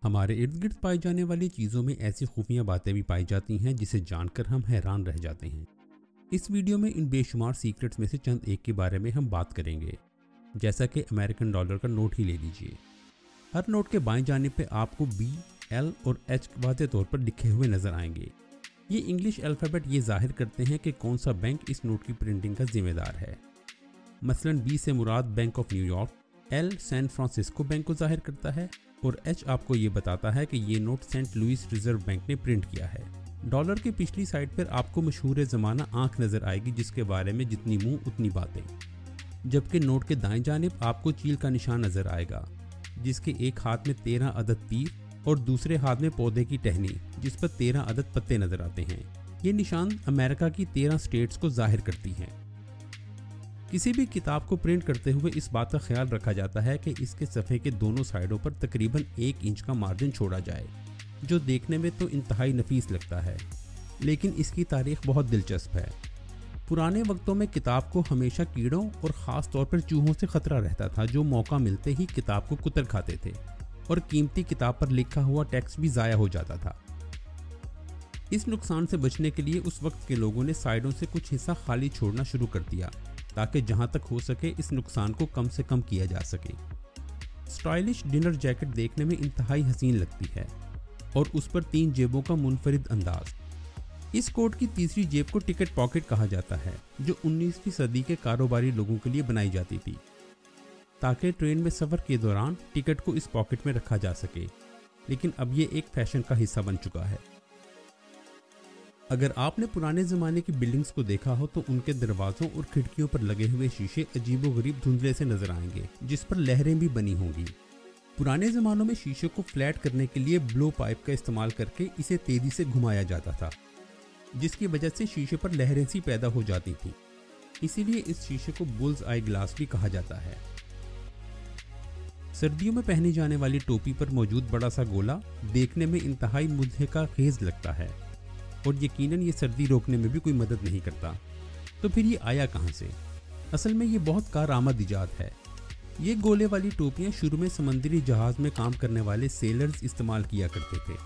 हमारे इर्द गिर्द पाई जाने वाली चीज़ों में ऐसी खुफिया बातें भी पाई जाती हैं जिसे जानकर हम हैरान रह जाते हैं। इस वीडियो में इन बेशुमार सीक्रेट्स में से चंद एक के बारे में हम बात करेंगे। जैसा कि अमेरिकन डॉलर का नोट ही ले लीजिए। हर नोट के बाएं जानिब पे आपको बी, एल और एच वाज़े तौर पर लिखे हुए नजर आएंगे। ये इंग्लिश अल्फ़ाबेट ये जाहिर करते हैं कि कौन सा बैंक इस नोट की प्रिंटिंग का जिम्मेदार है। मसलन बी से मुराद bank of New York, L San Francisco bank को जाहिर करता है और एच आपको ये बताता है कि ये note Saint Louis reserve bank ने प्रिंट किया है। डॉलर की पिछली साइड पर आपको मशहूर ज़माना आंख नज़र आएगी जिसके बारे में जितनी मुंह उतनी बातें। जबकि नोट के दाएं जानिब आपको चील का निशान नज़र आएगा जिसके एक हाथ में 13 अदद तीर और दूसरे हाथ में पौधे की टहनी जिस पर 13 अदद पत्ते नज़र आते हैं। ये निशान अमेरिका की 13 स्टेट्स को जाहिर करती हैं। किसी भी किताब को प्रिंट करते हुए इस बात का ख्याल रखा जाता है कि इसके सफ़े के दोनों साइडों पर तकरीबन 1 इंच का मार्जिन छोड़ा जाए, जो देखने में तो इंतहाई नफीस लगता है, लेकिन इसकी तारीख बहुत दिलचस्प है। पुराने वक्तों में किताब को हमेशा कीड़ों और ख़ास तौर पर चूहों से ख़तरा रहता था, जो मौका मिलते ही किताब को कुतर खाते थे और कीमती किताब पर लिखा हुआ टैक्स भी ज़ाया हो जाता था। इस नुकसान से बचने के लिए उस वक्त के लोगों ने साइडों से कुछ हिस्सा खाली छोड़ना शुरू कर दिया ताकि जहां तक हो सके इस नुकसान को कम से कम किया जा सके। स्टाइलिश डिनर जैकेट देखने में इंतहाई हसीन लगती है और उस पर 3 जेबों का मुनफरिद अंदाज। इस कोट की तीसरी जेब को टिकट पॉकेट कहा जाता है, जो 19वीं सदी के कारोबारी लोगों के लिए बनाई जाती थी ताकि ट्रेन में सफ़र के दौरान टिकट को इस पॉकेट में रखा जा सके, लेकिन अब ये एक फैशन का हिस्सा बन चुका है। अगर आपने पुराने ज़माने की बिल्डिंग्स को देखा हो तो उनके दरवाज़ों और खिड़कियों पर लगे हुए शीशे अजीबोगरीब धुंधले से नज़र आएंगे जिस पर लहरें भी बनी होंगी। पुराने ज़मानों में शीशे को फ्लैट करने के लिए ब्लो पाइप का इस्तेमाल करके इसे तेज़ी से घुमाया जाता था, जिसकी वजह से शीशे पर लहरें सी पैदा हो जाती थी। इसीलिए इस शीशे को बुल्स आई ग्लास भी कहा जाता है। सर्दियों में पहनी जाने वाली टोपी पर मौजूद बड़ा सा गोला देखने में इंतहाई मुज़हिका खेज लगता है और यकीनन ये सर्दी रोकने में भी कोई मदद नहीं करता। तो फिर ये आया कहाँ से? असल में ये बहुत कारआमद इजाद है। ये गोले वाली टोपियाँ शुरू में समंदरी जहाज़ में काम करने वाले सेलर्स इस्तेमाल किया करते थे।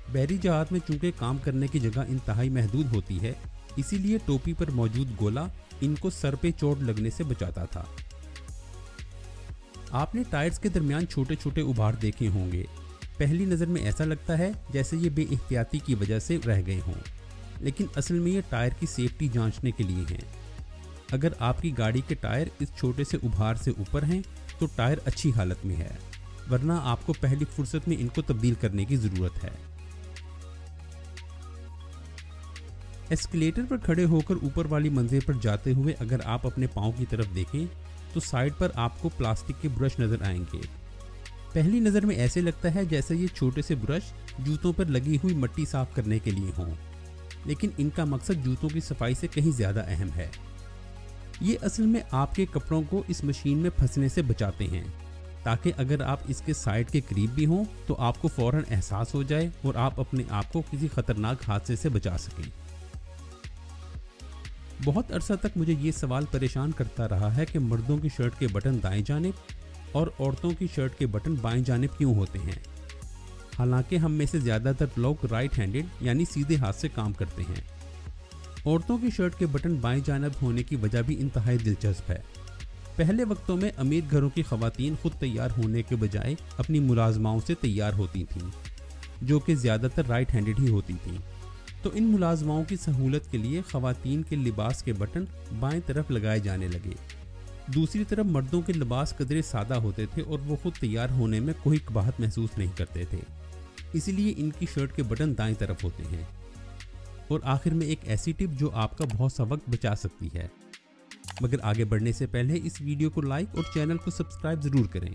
बहरी जहाज़ में चूंकि काम करने की जगह इंतहाई महदूद होती है, इसीलिए टोपी पर मौजूद गोला इनको सर पे चोट लगने से बचाता था। आपने टायर्स के दरमियान छोटे छोटे उभार देखे होंगे। पहली नज़र में ऐसा लगता है जैसे ये बेइख्तियाती की वजह से रह गए हों, लेकिन असल में ये टायर की सेफ्टी जांचने के लिए हैं। अगर आपकी गाड़ी के टायर इस छोटे से उभार से ऊपर हैं तो टायर अच्छी हालत में है, वरना आपको पहली फुर्सत में इनको तब्दील करने की ज़रूरत है। एस्केलेटर पर खड़े होकर ऊपर वाली मंजिल पर जाते हुए अगर आप अपने पाँव की तरफ देखें तो साइड पर आपको प्लास्टिक के ब्रश नज़र आएंगे। पहली नज़र में ऐसे लगता है जैसे ये छोटे से ब्रश जूतों पर लगी हुई मिट्टी साफ करने के लिए हों, लेकिन इनका मकसद जूतों की सफाई से कहीं ज़्यादा अहम है। ये असल में आपके कपड़ों को इस मशीन में फंसने से बचाते हैं ताकि अगर आप इसके साइड के करीब भी हों तो आपको फ़ौरन एहसास हो जाए और आप अपने आप को किसी ख़तरनाक हादसे से बचा सकें। बहुत अरसा तक मुझे ये सवाल परेशान करता रहा है कि मर्दों की शर्ट के बटन दाएं जानिब और औरतों की शर्ट के बटन बाएं जानिब क्यों होते हैं। हालांकि हम में से ज़्यादातर लोग राइट हैंडेड यानी सीधे हाथ से काम करते हैं। औरतों की शर्ट के बटन बाएं जानिब होने की वजह भी इंतहाई दिलचस्प है। पहले वक्तों में अमीर घरों की ख़वातीन खुद तैयार होने के बजाय अपनी मुलाजमाओं से तैयार होती थीं, जो कि ज़्यादातर राइट हैंडेड ही होती थीं। तो इन मुलाजमाओं की सहूलत के लिए ख़वातीन के लिबास के बटन बाएं तरफ लगाए जाने लगे। दूसरी तरफ मर्दों के लिबास कदरे सादा होते थे और वो खुद तैयार होने में कोई कबाहत महसूस नहीं करते थे, इसलिए इनकी शर्ट के बटन दाएं तरफ होते हैं। और आखिर में एक ऐसी टिप जो आपका बहुत सा वक्त बचा सकती है। मगर आगे बढ़ने से पहले इस वीडियो को लाइक और चैनल को सब्सक्राइब ज़रूर करें।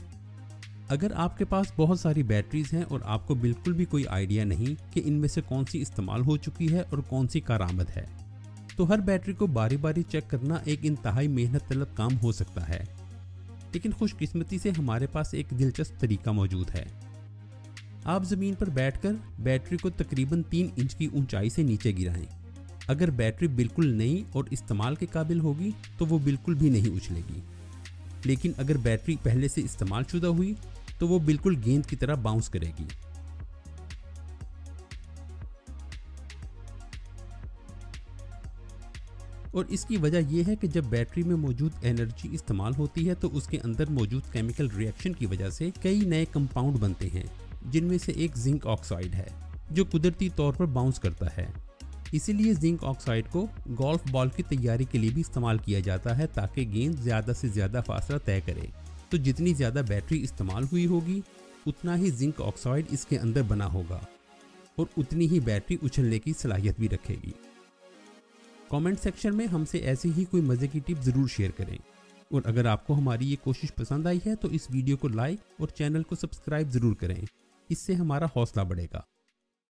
अगर आपके पास बहुत सारी बैटरीज हैं और आपको बिल्कुल भी कोई आइडिया नहीं कि इनमें से कौन सी इस्तेमाल हो चुकी है और कौन सी कारआमद है, तो हर बैटरी को बारी बारी चेक करना एक इंतहाई मेहनत तलब काम हो सकता है। लेकिन खुशकिस्मती से हमारे पास एक दिलचस्प तरीका मौजूद है। आप ज़मीन पर बैठकर बैटरी को तकरीबन 3 इंच की ऊंचाई से नीचे गिराएं। अगर बैटरी बिल्कुल नई और इस्तेमाल के काबिल होगी तो वो बिल्कुल भी नहीं उछलेगी, लेकिन अगर बैटरी पहले से इस्तेमाल शुदा हुई तो वो बिल्कुल गेंद की तरह बाउंस करेगी। और इसकी वजह यह है कि जब बैटरी में मौजूद एनर्जी इस्तेमाल होती है तो उसके अंदर मौजूद केमिकल रिएक्शन की वजह से कई नए कंपाउंड बनते हैं, जिनमें से एक जिंक ऑक्साइड है जो कुदरती तौर पर बाउंस करता है। इसीलिए जिंक ऑक्साइड को गोल्फ बॉल की तैयारी के लिए भी इस्तेमाल किया जाता है, ताकि गेंद ज़्यादा से ज़्यादा फासला तय करे। तो जितनी ज़्यादा बैटरी इस्तेमाल हुई होगी उतना ही जिंक ऑक्साइड इसके अंदर बना होगा और उतनी ही बैटरी उछलने की सलाहियत भी रखेगी। कमेंट सेक्शन में हमसे ऐसे ही कोई मज़े की टिप ज़रूर शेयर करें। और अगर आपको हमारी ये कोशिश पसंद आई है तो इस वीडियो को लाइक और चैनल को सब्सक्राइब ज़रूर करें, इससे हमारा हौसला बढ़ेगा।